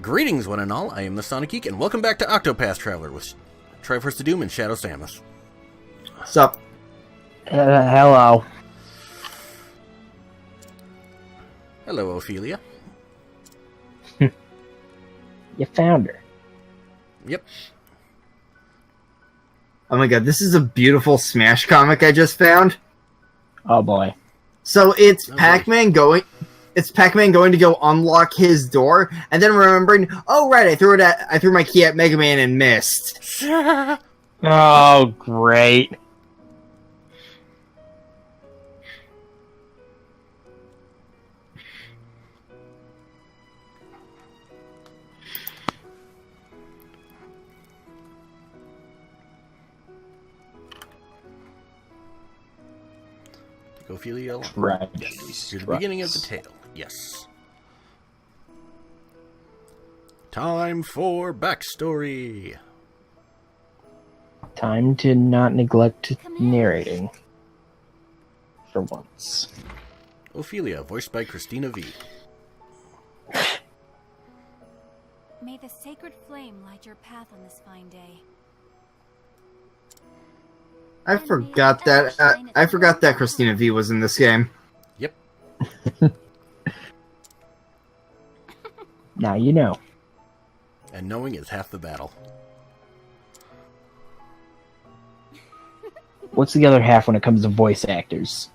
Greetings, one and all. I am the Sonic Geek, and welcome back to Octopath Traveler with Triforce to Doom and Shadow Samus. Sup? Hello. Hello, Ophilia. You found her. Yep. Oh my god, this is a beautiful Smash comic I just found. Oh boy. So it's Pac-Man going. It's Pac-Man going to go unlock his door, and then remembering, oh right, I threw my key at Mega Man and missed. Oh, great. Ophilia. Right. Yes. Here's the beginning of the tale. Yes. Time for backstory. Time to not neglect narrating. For once. Ophilia, voiced by Christina V. May the sacred flame light your path on this fine day. I forgot that Christina V was in this game. Yep. Now you know. And knowing is half the battle. What's the other half when it comes to voice actors?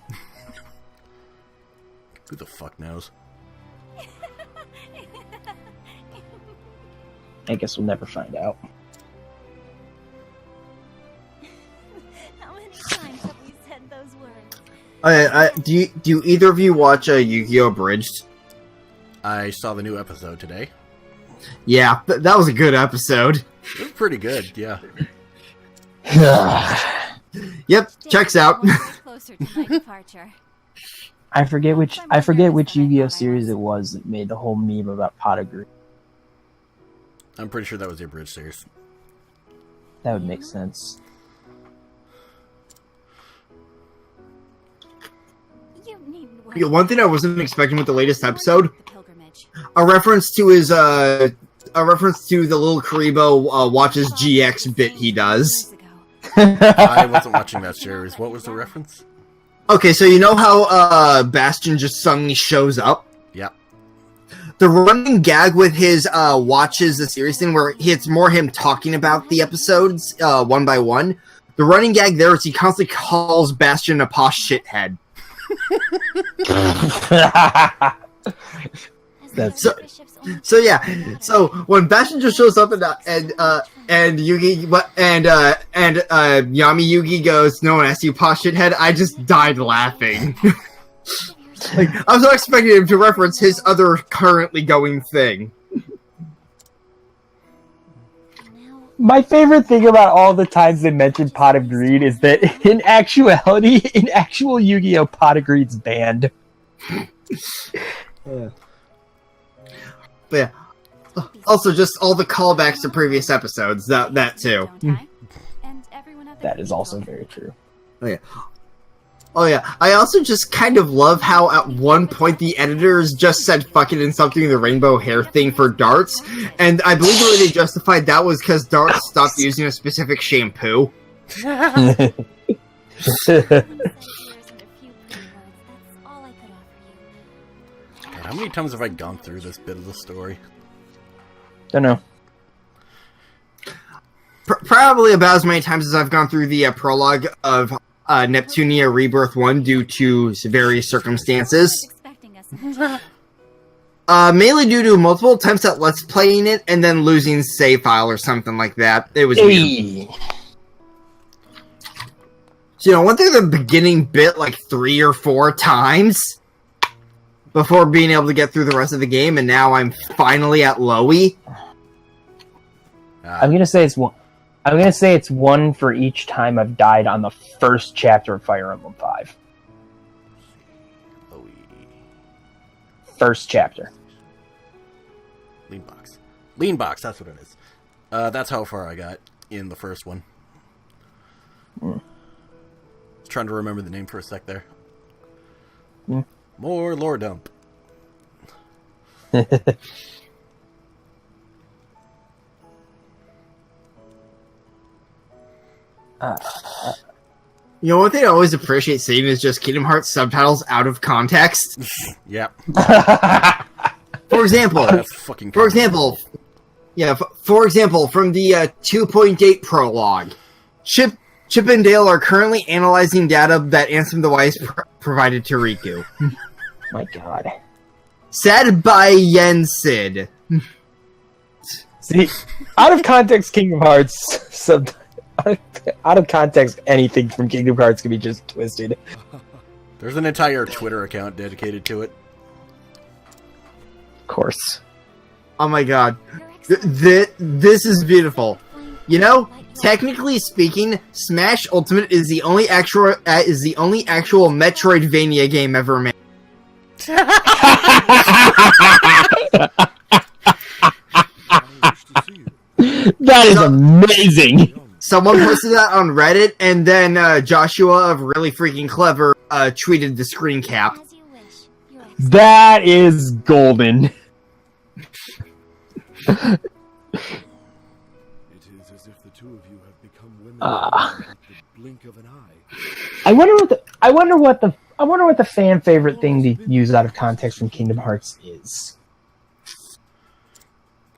Who the fuck knows? I guess we'll never find out. How many times have we said those words? Do either of you watch Yu-Gi-Oh! Abridged? I saw the new episode today. Yeah, that was a good episode. It was pretty good, yeah. Yep, checks out. Closer to my departure. I forget which Yu-Gi-Oh series it was that made the whole meme about pot of green. I'm pretty sure that was the Abridged series. That would make sense. You needn't worry. Yeah, one thing I wasn't expecting with the latest episode, The pilgrimage. a reference to the little Karibo watches GX bit he does. Years ago. I wasn't watching that series. What was the reference? Okay, so you know how Bastion just suddenly shows up? Yep. The running gag with his watches the series thing, where it's more him talking about the episodes one by one. The running gag there is he constantly calls Bastion a posh shithead. That's So yeah, so when Bastion just shows up and Yugi and Yami Yugi goes, "No one asked you posh shithead," I just died laughing. Like, I was not expecting him to reference his other currently going thing. My favorite thing about all the times they mention Pot of Greed is that in actual Yu-Gi-Oh! Pot of Greed's banned. Yeah. But yeah. Also, just all the callbacks to previous episodes. That too. That is also very true. Oh yeah. Oh yeah. I also just kind of love how at one point the editors just said "fuck it" and something the rainbow hair thing for darts, and I believe the way they justified that was because darts stopped using a specific shampoo. God, how many times have I gone through this bit of the story? Don't know. Probably about as many times as I've gone through the prologue of Neptunia Rebirth 1 due to various circumstances. Mainly due to multiple attempts at Let's Playing it and then losing save file or something like that. It was weird. So, I went through the beginning bit like 3 or 4 times before being able to get through the rest of the game, and now I'm finally at Lowy. I'm gonna say it's one. I'm gonna say it's one for each time I've died on the first chapter of Fire Emblem 5. First chapter. Lean box, that's what it is. That's how far I got in the first one. Mm. I was trying to remember the name for a sec there. Mm. More lore dump. You know, one thing I always appreciate seeing is just Kingdom Hearts subtitles out of context. Yep. For example, That's fucking for example, from the 2.8 prologue, Chip and Dale are currently analyzing data that Ansem the Wise provided to Riku. My God. Said by Yensid. See, out of context, Kingdom Hearts. Out of context, anything from Kingdom Hearts can be just twisted. There's an entire Twitter account dedicated to it. Of course. Oh my God, this is beautiful. You know, technically speaking, Smash Ultimate is the only actual Metroidvania game ever made. That is amazing. Someone posted that on Reddit, and then Joshua of Really Freaking Clever tweeted the screen cap. As you wish, Your That is golden. It is as if the two of you have become women at the blink of an eye. I wonder what the fan favorite thing to use out of context from Kingdom Hearts is.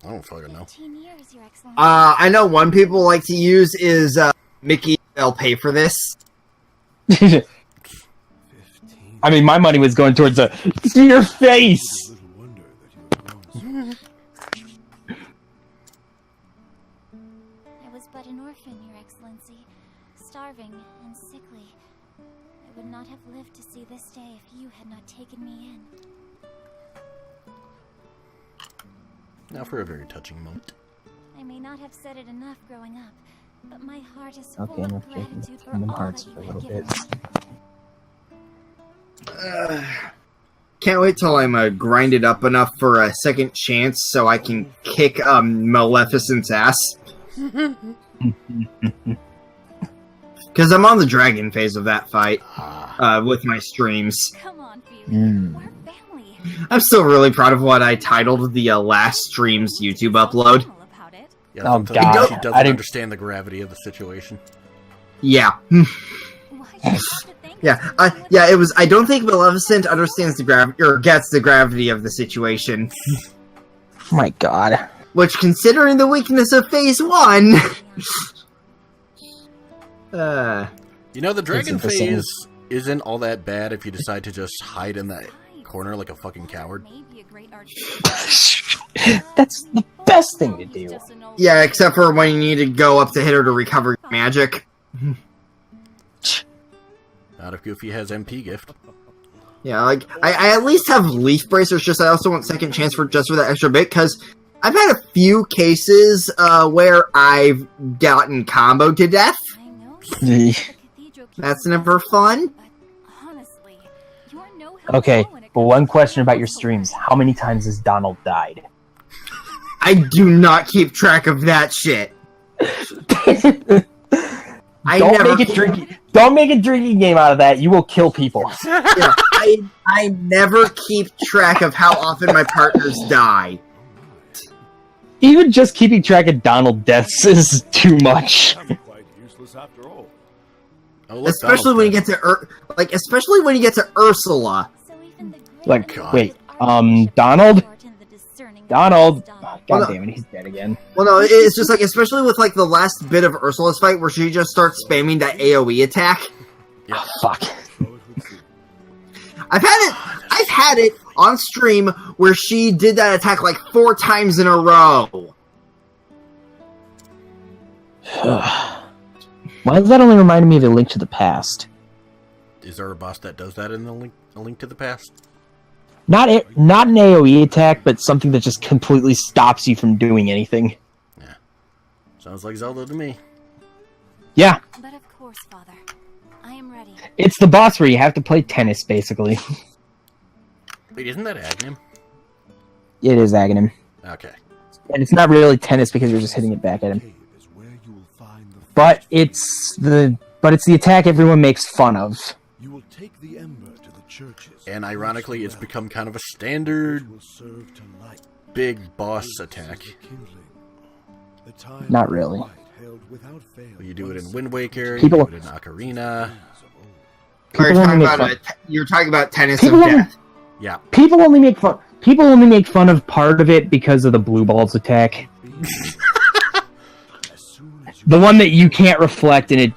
I don't fucking know. 18 years, Your Excellency. I know one people like to use is Mickey, they'll pay for this. 15. I mean, my money was going towards to your face. Little wonder that you have grown so. I was but an orphan, Your Excellency, starving and sickly. I would not have lived to see this day if you had not taken me in. Now for a very touching moment. I may not have said it enough growing up, but my heart is Okay, full I'm of okay with gratitude for Kingdom all Hearts that for a you have little given bit. me. Can't wait till I'm grinded up enough for a second chance so I can kick Maleficent's ass. Because I'm on the dragon phase of that fight with my streams. Come on, Felix. Mm. We're family. I'm still really proud of what I titled the last stream's YouTube upload. Normal about it. Yeah, Oh, sometimes God. She I doesn't didn't- understand the gravity of the situation. Yeah. Why should I have to thank Yeah, you for doing it was. I don't think Maleficent understands the gravity or gets the gravity of the situation. Oh my God. Which, considering the weakness of Phase 1, You know, the dragon interesting. phase isn't all that bad if you decide to just hide in that corner like a fucking coward. Maybe a great That's the best thing to do. yeah, except for when you need to go up to hit her to recover your magic. Not if Goofy has MP gift. Yeah, like I at least have leaf bracers. Just I also want second chance for that extra bit because I've had a few cases where I've gotten comboed to death. I know. Yeah. The cathedral keeps That's never fun. but honestly, you're no help Okay, at all when it but comes one to question about your social streams. life. How many times has Donald died? I do not keep track of that shit. I Don't never make it drinking. Don't make a drinking game out of that. You will kill people. Yeah, I never keep track of how often my partners die. Even just keeping track of Donald deaths is too much. Quite useless after all. Oh, look, Especially Donald's when you dead. get to especially when you get to Ursula. So even the Like, great wait, archbishop Donald? short in the discerning Donald. of his Oh, daughter. God Well, damn it, he's dead again. Well, no, it's just like, especially with like the last bit of Ursula's fight where she just starts spamming that AoE attack. Yeah. Fuck. So it would seem. I've had it on stream where she did that attack like 4 times in a row. Why is that only reminding me of A Link to the Past? Is there a boss that does that in the A Link to the Past? Not an AoE attack, but something that just completely stops you from doing anything. Sounds like Zelda to me. Yeah, But of course, Father, I am ready. it's the boss where you have to play tennis, basically. Wait, isn't that Aghanim? It is Aghanim. Okay. And it's not really tennis because you're just hitting it back at him. Cave is where you will find the But it's the attack everyone makes fun of. You will take the ember to the churches. And ironically, it's become kind of a standard will serve to light big boss attack. the kindling. The time Not really. of light held without fail. You do it in Wind Waker, People- you do it in Ocarina. You're talking about Tennis People of only- Death. Yeah. People only make fun. People only make fun of part of it because of the blue balls attack. The one that you can't reflect and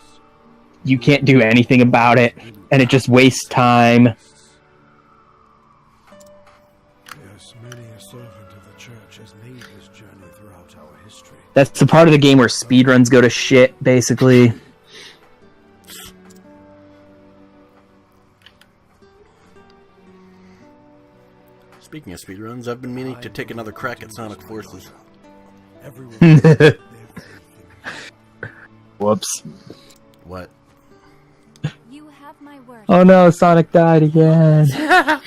you can't do anything about it, and it just wastes time. Yes, many a servant of the church has made this journey throughout our history. That's the part of the game where speedruns go to shit, basically. Speaking of speedruns, I've been meaning to take another crack at Sonic Forces. Everyone has their faith in Whoops. What? You have my word. Oh no, Sonic died again. I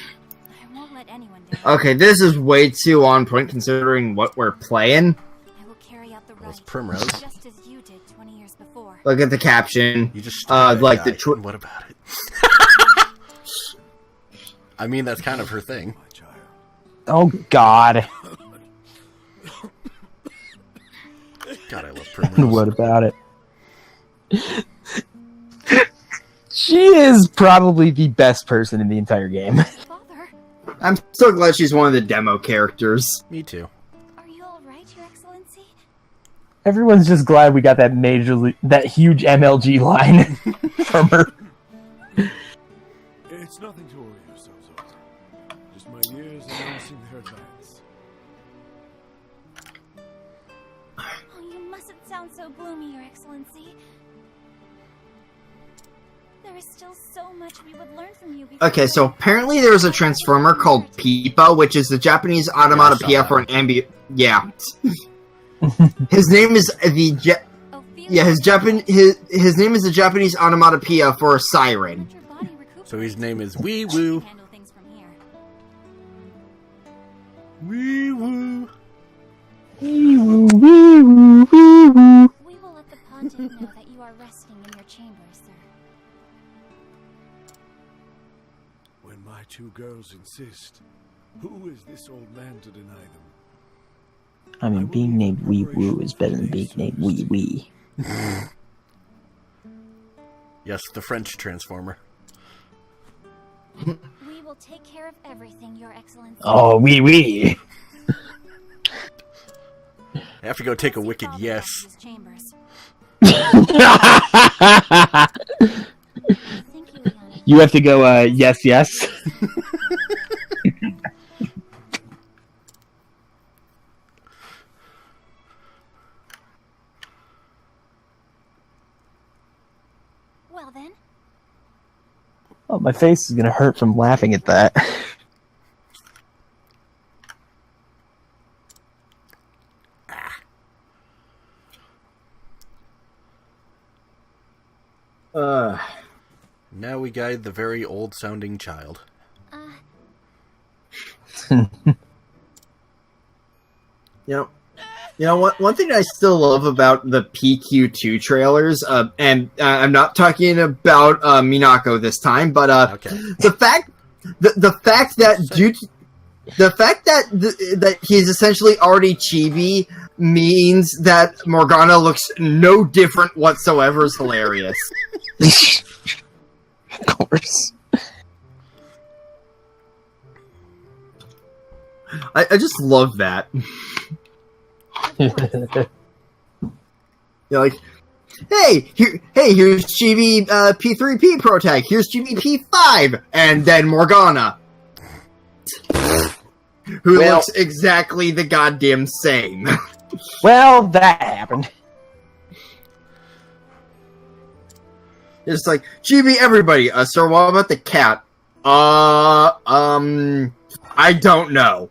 won't let anyone down. Okay, this is way too on point considering what we're playing. I will carry out the Well, it's rite, Primrose. just as you did 20 years before. Look at the caption. You just like the what about it? I mean, that's kind of her thing. my child. Oh god. God, I love Primrose. What about it? She is probably the best person in the entire game. Father, I'm so glad she's one of the demo characters. Me too. are you all right, Your Excellency? Everyone's just glad we got that that huge MLG line from her. It's nothing to worry yourselves over. Just my years announcing their advance. Oh, you mustn't sound so gloomy, Your Excellency. There is still so much we would learn from you before. Okay, so apparently there's a transformer called Pipa, which is the Japanese onomatopoeia for an ambient. Yeah. His name is the Ophilia, yeah his name is the Japanese onomatopoeia for a siren. let your body recuperate. So his name is Wee You Woo. can handle things from here. Wee Woo. Wee woo, wee woo, wee woo. We will let the pontiff know that you are resting in your chambers, sir. When my two girls insist, who is this old man to deny them? I mean, being named Wee Woo is better than being named Wee Wee. Yes, the French transformer. We will take care of everything, Your Excellency. Oh, Wee Wee. I have to go take a wicked Father yes. Max's chambers. Thank you, Liana. You have to go, yes, yes. Well then, Oh, my face is gonna hurt from laughing at that. Now we guide the very old-sounding child. You know what? One thing I still love about the PQ2 trailers, and I'm not talking about Minako this time, but Okay. the fact that he's essentially already chibi means that Morgana looks no different whatsoever is hilarious. Of course. I just love that. You're like, here's Chibi P3P Protag, here's Chibi P5, and then Morgana, who looks exactly the goddamn same. Well, that happened. It's like, Chibi everybody, so what about the cat? I don't know.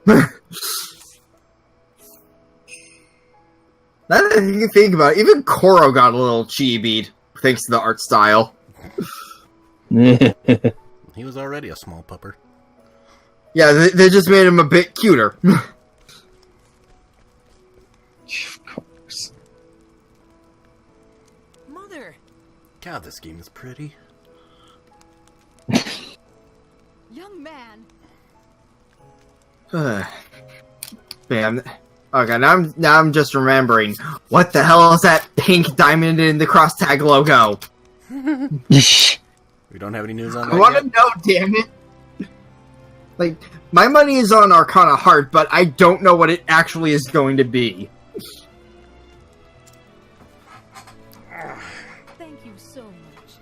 Now that you think about it, even Koro got a little chibi'd, thanks to the art style. He was already a small pupper. Yeah, they just made him a bit cuter. Of course. Mother! God, this game is pretty. Young man! Man, Okay, now I'm just remembering. What the hell is that pink diamond in the cross tag logo? We don't have any news on that I want to yet? know, damn it. Like, my money is on Arcana Heart, but I don't know what it actually is going to be. Thank you so much.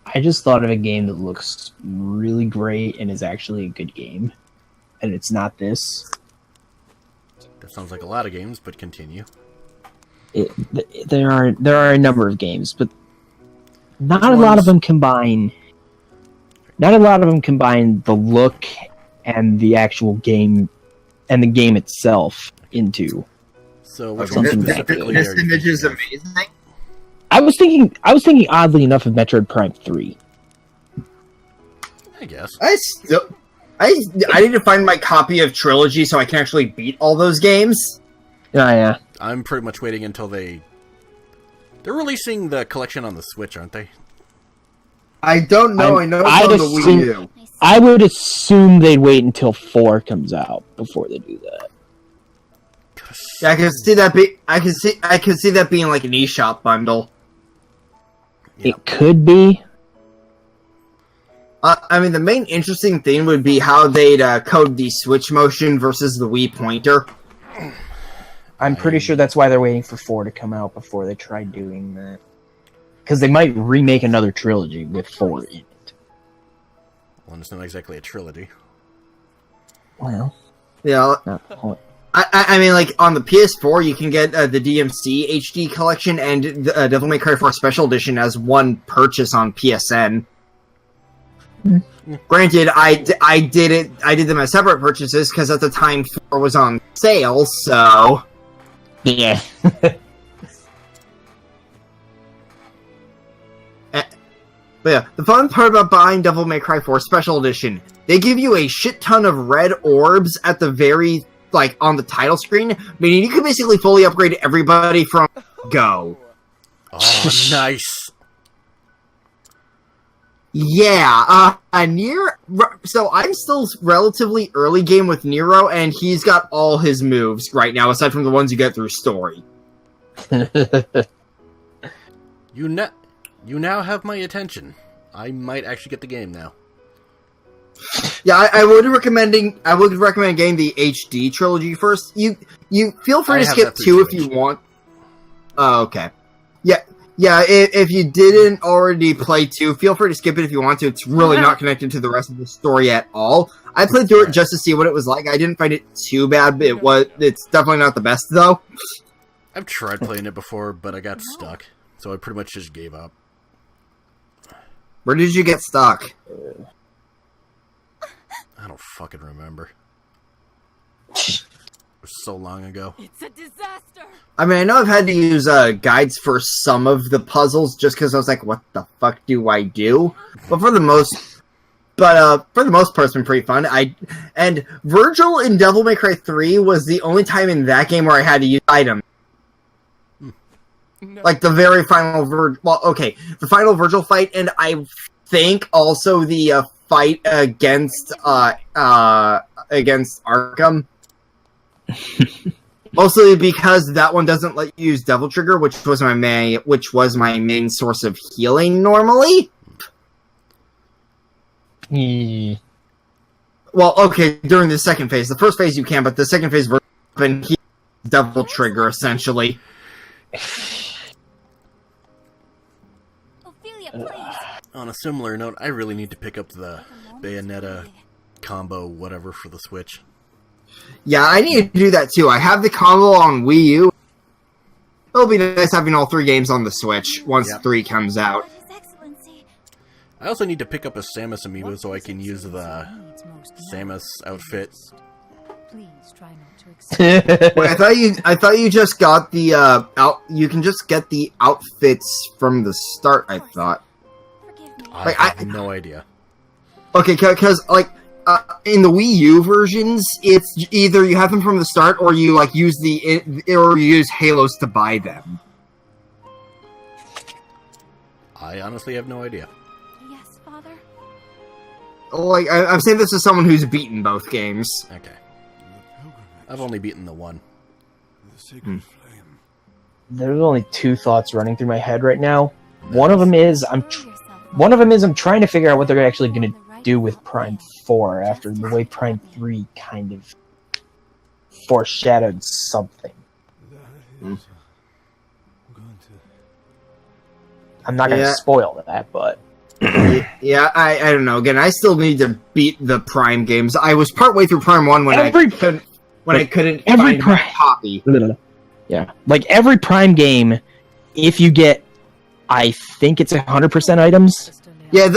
I just thought of a game that looks really great and is actually a good game. And it's not this. That sounds like a lot of games, but continue. There are a number of games, but not Which a lot of ones? them combine. Not a lot of them combine the look and the actual game and the game itself into. So, which Okay, one this- specifically This are you image is thinking of? amazing. I was thinking oddly enough of Metroid Prime 3. I guess. I need to find my copy of Trilogy so I can actually beat all those games. Oh yeah. I'm pretty much waiting until they're releasing the collection on the Switch, aren't they? I don't know. I know it's I'd on the assume- Wii U. I see. I would assume they'd wait until 4 comes out before they do that. Yeah, I can see that. I can see that being like an eShop bundle. Yep. It could be. I mean, the main interesting thing would be how they'd code the Switch motion versus the Wii pointer. I'm pretty sure that's why they're waiting for 4 to come out before they try doing that. Because they might remake another trilogy with 4 in it. Well, it's not exactly a trilogy. Well, Yeah, not I mean, like on the PS4, you can get the DMC HD collection and the Devil May Cry 4 Special Edition as one purchase on PSN. Granted, I did them as separate purchases because at the time 4 was on sale. So yeah. but yeah, the fun part about buying Devil May Cry 4 Special Edition, they give you a shit ton of red orbs at the very, like, on the title screen, meaning you can basically fully upgrade everybody from go. Oh, nice. Yeah, so I'm still relatively early game with Nero, and he's got all his moves right now, aside from the ones you get through story. You now have my attention. I might actually get the game now. Yeah, I would recommend getting the HD trilogy first. You feel free I to have skip that 2 through if you Switch. want. Oh, okay. Yeah. If you didn't already play 2, feel free to skip it if you want to. It's really not connected to the rest of the story at all. I played through it just to see what it was like. I didn't find it too bad, but it's definitely not the best though. I've tried playing it before, but I got stuck. So I pretty much just gave up. Where did you get stuck? I don't fucking remember. It was so long ago. It's a disaster. I mean, I know I've had to use guides for some of the puzzles just because I was like, "What the fuck do I do?" But for the most part, it's been pretty fun. And Virgil in Devil May Cry 3 was the only time in that game where I had to use items. Like the very final the final Virgil fight, and I think also the fight against Arkham. Mostly because that one doesn't let you use Devil Trigger, which was my main source of healing normally. Yeah. Well, okay, during the second phase. The first phase you can, but the second phase and he Devil Trigger essentially. Ophilia, please. On a similar note, I really need to pick up the Bayonetta combo whatever for the Switch. Yeah, I need to do that too. I have the combo on Wii U. It'll be nice having all 3 games on the Switch once Yep. 3 comes out. His Excellency. I also need to pick up a Samus amiibo so I can use the Samus outfit. Please try not to accept. Wait, I thought you just got the you can just get the outfits from the start, I thought. Forgive me. I Like, have no idea. Okay, because like in the Wii U versions, it's either you have them from the start or you like use Halos to buy them. I honestly have no idea. Yes, Father? Like, I'm saying this as someone who's beaten both games. Okay. The pilgrimage. I've only beaten the one. The sacred flame. There's only two thoughts running through my head right now. One of them is I'm trying to figure out what they're actually going to do with Prime 4 after the way Prime 3 kind of foreshadowed something. That is going to... I'm not going to Yeah. spoil that, but Yeah, I don't know. Again, I still need to beat the Prime games. I was partway through Prime 1 when I couldn't every find my Prime- copy. yeah, like every Prime game, if you get, I think it's 100% items. Yeah, I know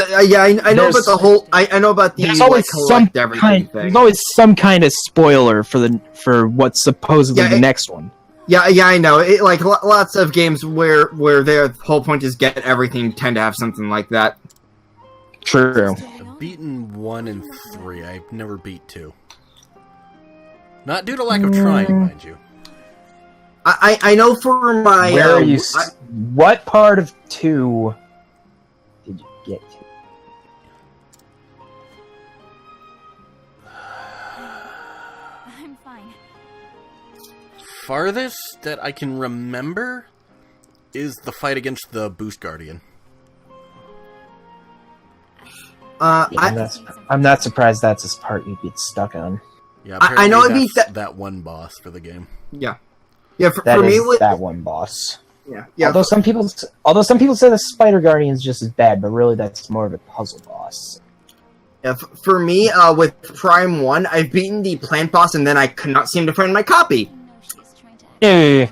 There's- about the whole. I know about the There's always collect everything thing. there's always some kind of spoiler for what's supposedly Yeah, the next one. Yeah, I know. Like lots of games where their whole point is get everything tend to have something like that. True. I've beaten 1 and 3. I've never beat 2. Not due to lack of trying, mind you. I know for my. Where are you? What part of 2 did you get to? I'm fine. Farthest that I can remember is the fight against the Boost Guardian. I'm not surprised that's this part you get stuck on. Yeah, I know I apparently beat that's that one boss for the game. yeah. For That me, is that one boss. yeah. Although some people say the Spider Guardian is just as bad, but really that's more of a puzzle boss. Yeah, for me, with Prime 1, I've beaten the plant boss, and then I could not seem to find my copy. I know she's trying to act Yeah.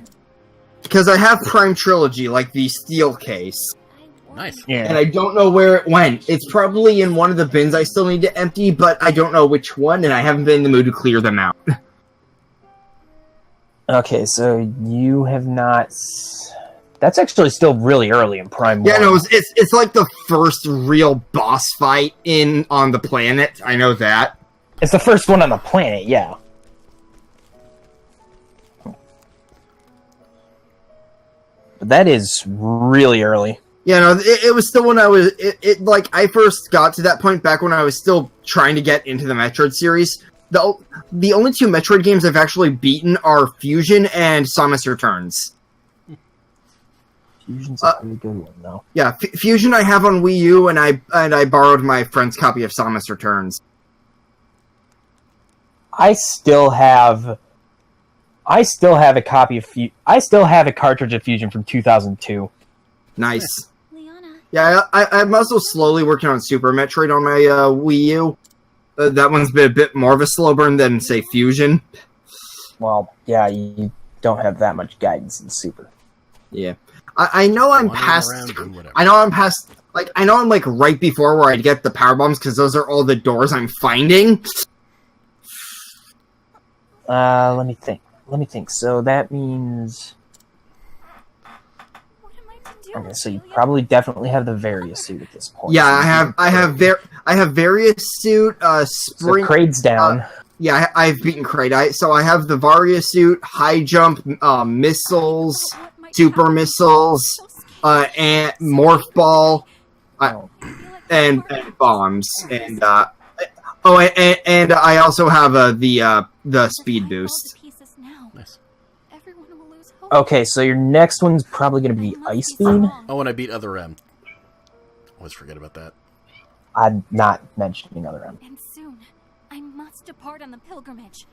Because I have Prime Trilogy, like the steel case. Nice. And I don't know where it went. It's probably in one of the bins I still need to empty, but I don't know which one, and I haven't been in the mood to clear them out. Okay, so you have not. That's actually still really early in Prime 1. Yeah, no, it's like the first real boss fight on the planet. I know that. It's the first one on the planet, yeah. But that is really early. Yeah, no, it was still when I was like I first got to that point back when I was still trying to get into the Metroid series. The only two Metroid games I've actually beaten are Fusion and Samus Returns. Fusion's a pretty good one, though. Yeah, Fusion I have on Wii U, and I borrowed my friend's copy of Samus Returns. I still have a copy of I still have a cartridge of Fusion from 2002. Nice. Liana. Yeah, I'm also slowly working on Super Metroid on my Wii U. That one's been a bit more of a slow burn than, say, Fusion. Well, yeah, you don't have that much guidance in Super. Yeah. I know I'm Wandering past... around doing whatever. I know I'm past... Like, I know I'm, like, right before where I'd get the power bombs, because those are all the doors I'm finding. Let me think. So that means... What am I to do? Okay, so you probably definitely have the Various suit at this point. Yeah, I have various suit, So spring... Kraid's down. Yeah, I've beaten Kraid. So I have the Varia suit, high jump, missiles, What might super happen? missiles, So scared. and morph ball, Oh. I feel like and I'm part of bombs, and and I also have the speed it. boost. Fall to pieces now. Nice. Everyone will lose hope. Okay, so your next one's probably going to be I must Ice be Beam. strong. Oh, and I beat Other M. Always forget about that. I'm not mentioning Other M. And soon, I must depart on the pilgrimage.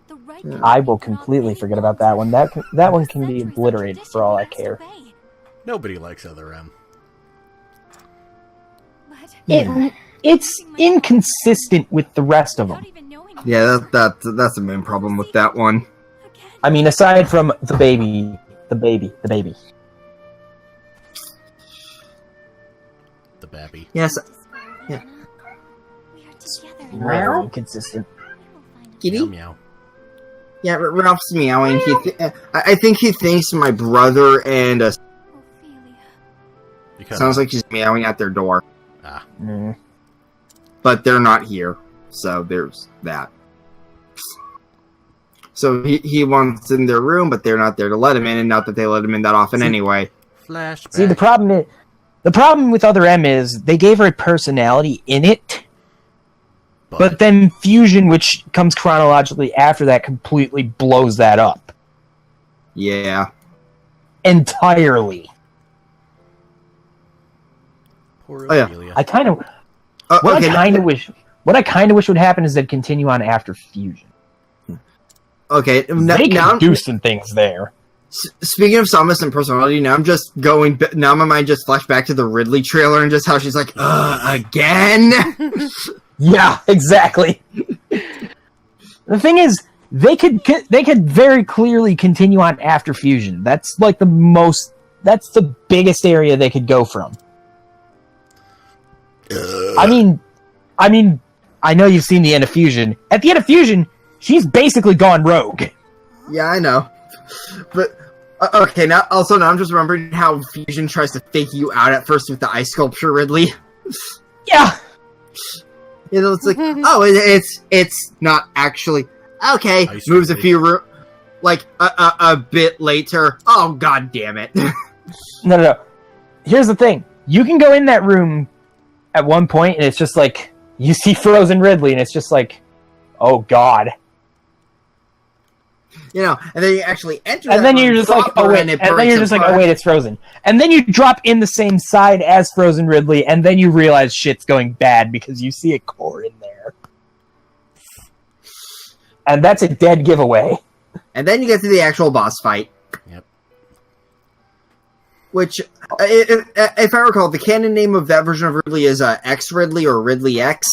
The right I will completely forget about that one. That one can be obliterated for all I care. Nobody likes Other M. It's inconsistent with the rest of them. Yeah, that's the main problem with that one. I mean, aside from the baby. The babby. Yes. Yeah. It's really inconsistent. Kitty? Meow meow. Yeah, Ralph's meowing. I think he thinks my brother and Ophilia. You cut sounds out. like he's meowing at their door, Ah. Mm. but they're not here, so there's that. So he wants in their room, but they're not there to let him in, and not that they let him in that often anyway. Flashback. See, the The problem with Other M is they gave her a personality in it, but then Fusion, which comes chronologically after that, completely blows that up. Yeah. Entirely. Poor Oh, yeah. Ophilia. I kind of... Okay. What I kind of wish would happen is they'd continue on after Fusion. Okay. They Now, could do some things there. speaking of Samus and personality, now I'm just going. Now my mind just flashed back to the Ridley trailer and just how she's like, again. Yeah, exactly. The thing is, they could very clearly continue on after Fusion. That's like that's the biggest area they could go from. I mean, I know you've seen the end of Fusion. At the end of Fusion, she's basically gone rogue. Yeah, I know. But okay, now I'm just remembering how Fusion tries to fake you out at first with the ice sculpture Ridley. Yeah. You know, it's like, it's not actually okay. Ice Moves a Ridley. few like a bit later. Oh god damn it! No. Here's the thing: you can go in that room at one point, and it's just like you see frozen Ridley, and it's just like, oh god. You know, and then you actually enter, And that then room you're just like, proper oh wait, and it and then you're burns just like, apart. oh wait, it's frozen. And then you drop in the same side as frozen Ridley, and then you realize shit's going bad because you see a core in there. And that's a dead giveaway. And then you get to the actual boss fight. Yep. Which, if I recall, the canon name of that version of Ridley is X Ridley or Ridley X.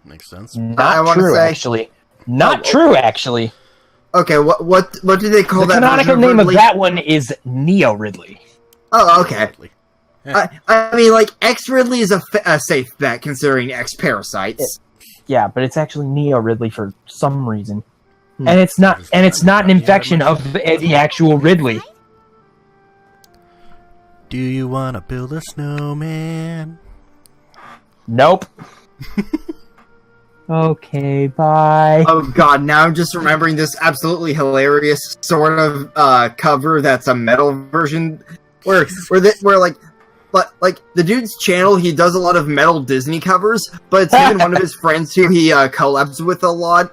Makes sense. I Not wanna true, say- actually. Not true, actually. Okay, what do they call The that canonical version name of Ridley? that one is Neo Ridley. Oh, okay. Ridley. I mean, like, X Ridley is a safe bet considering X Parasites. Yeah, but it's actually Neo Ridley for some reason. And it's not an infection of the actual Ridley. Do you want to build a snowman? Nope. Okay, bye. Oh god, now I'm just remembering this absolutely hilarious sort of cover that's a metal version where like the dude's channel, he does a lot of metal Disney covers, but it's him and one of his friends who he collabs with a lot,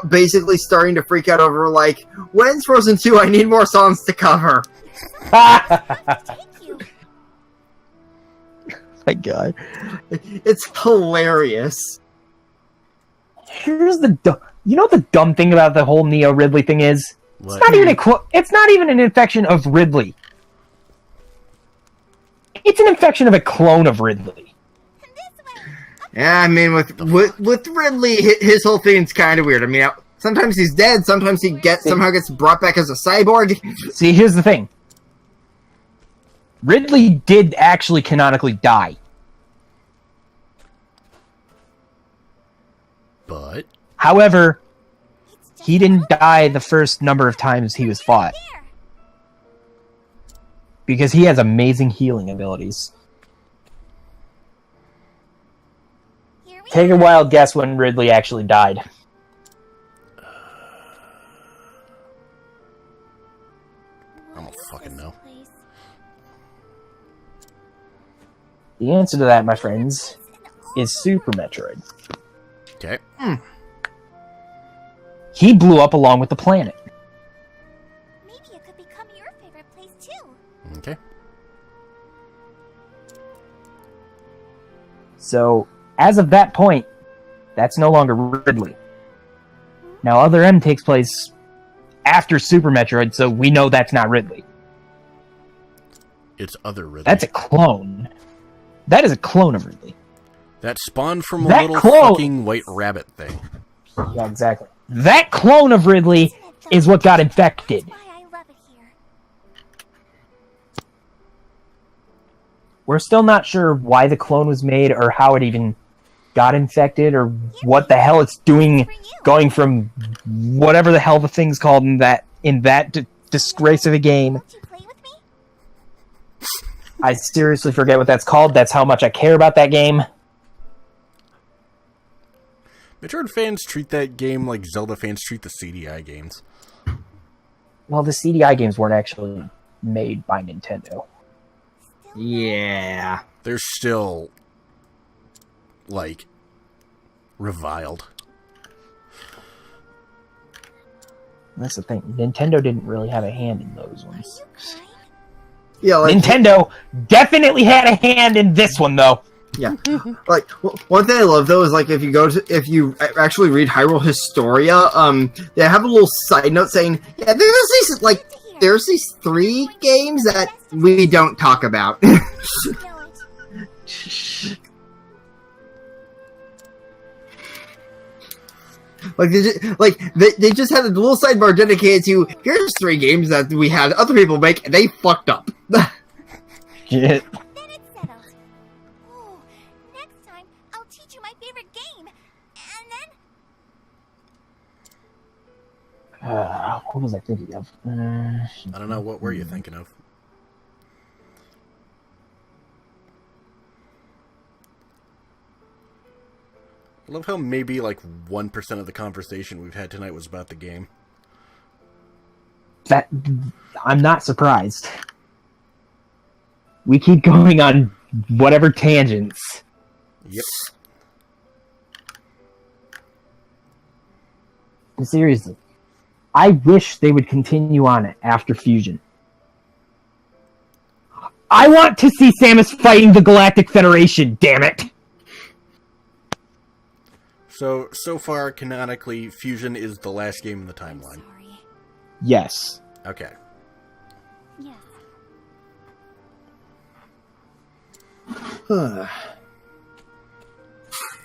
basically starting to freak out over like, when's Frozen 2? I need more songs to cover. Thank you. My god. It's hilarious. Here's the you know what the dumb thing about the whole Neo Ridley thing is? What? It's not even an infection of Ridley. It's an infection of a clone of Ridley. Yeah, I mean, with Ridley, his whole thing's kind of weird. I mean, sometimes he's dead, sometimes he somehow gets brought back as a cyborg. See, here's the thing. Ridley did actually canonically die. But However, he didn't die the first number of times he was fought. Because he has amazing healing abilities. Here we Take a wild guess when Ridley actually died. I don't fucking know. Place. The answer to that, my friends, is Super Metroid. Okay. He blew up along with the planet. Maybe it could become your favorite place too. Okay. So, as of that point, that's no longer Ridley. Now, Other M takes place after Super Metroid, so we know that's not Ridley. It's other Ridley. That's a clone. That is a clone of Ridley. That spawned from a That little clone- fucking white rabbit thing. Yeah, exactly. That clone of Ridley is what got infected. Why I love it here. We're still not sure why the clone was made or how it even got infected or what the hell it's doing going from whatever the hell the thing's called in that disgrace of a game. Won't you play with me? I seriously forget what that's called. That's how much I care about that game. Metroid fans treat that game like Zelda fans treat the CDI games. Well, the CDI games weren't actually made by Nintendo. Yeah. They're still, like, reviled. That's the thing. Nintendo didn't really have a hand in those Are ones. you crying? Yeah, like, Nintendo definitely had a hand in this one, though. yeah. Like, one thing I love, though, is, like, if you actually read Hyrule Historia, they have a little side note saying, yeah, there's these 3 games that we don't talk about. Know it. They just had a little sidebar dedicated to, here's 3 games that we had other people make, and they fucked up. Shit. Then it's settled. Oh, next time I'll teach you my favorite game, and then What was I thinking of? I don't know, what were you thinking of? I love how maybe like 1% of the conversation we've had tonight was about the game. That I'm not surprised. We keep going on whatever tangents. Yep. Seriously, I wish they would continue on it after Fusion. I want to see Samus fighting the Galactic Federation, damn it! So far, canonically, Fusion is the last game in the I'm timeline. sorry. Yes. Okay. Yes. I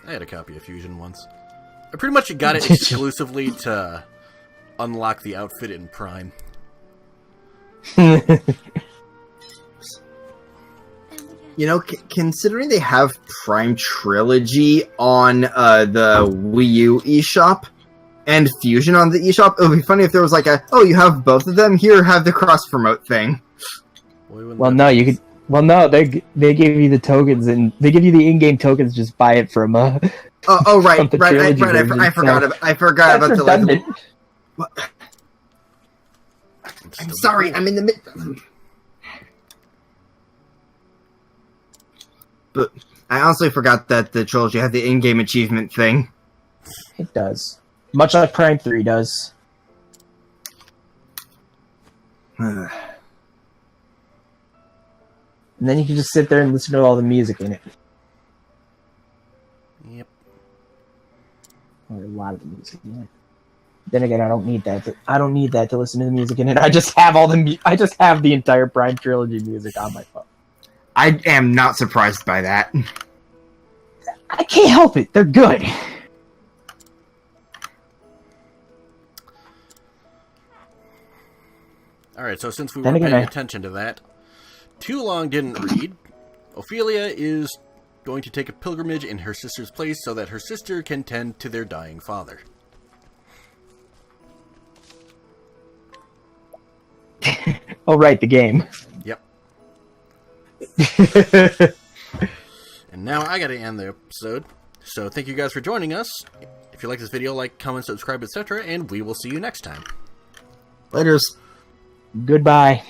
had a copy of Fusion once. I pretty much got it exclusively to unlock the outfit in Prime. You know, considering they have Prime Trilogy on the Wii U eShop and Fusion on the eShop, it would be funny if there was like you have both of them, here, have the cross-promote thing. Well, no, you could. Well, no, they give you the tokens, and they give you the in-game tokens. Just buy it from Right. from the trilogy version, I forgot about that's the redundant. I'm sorry, I'm in the mid. But I honestly forgot that the trilogy had the in-game achievement thing. It does, much like Prime 3 does. And then you can just sit there and listen to all the music in it. Yep. Or a lot of the music in it. Then again, I don't need that. I don't need that to listen to the music in it. I just have I just have the entire Prime trilogy music on my phone. I am not surprised by that. I can't help it. They're good. Alright, so since we Then weren't again, paying attention to that, Too Long didn't read. Ophilia is going to take a pilgrimage in her sister's place so that her sister can tend to their dying father. Oh, right, the game. Yep. And now I gotta end the episode. So thank you guys for joining us. If you like this video, like, comment, subscribe, etc. And we will see you next time. Laters. Goodbye.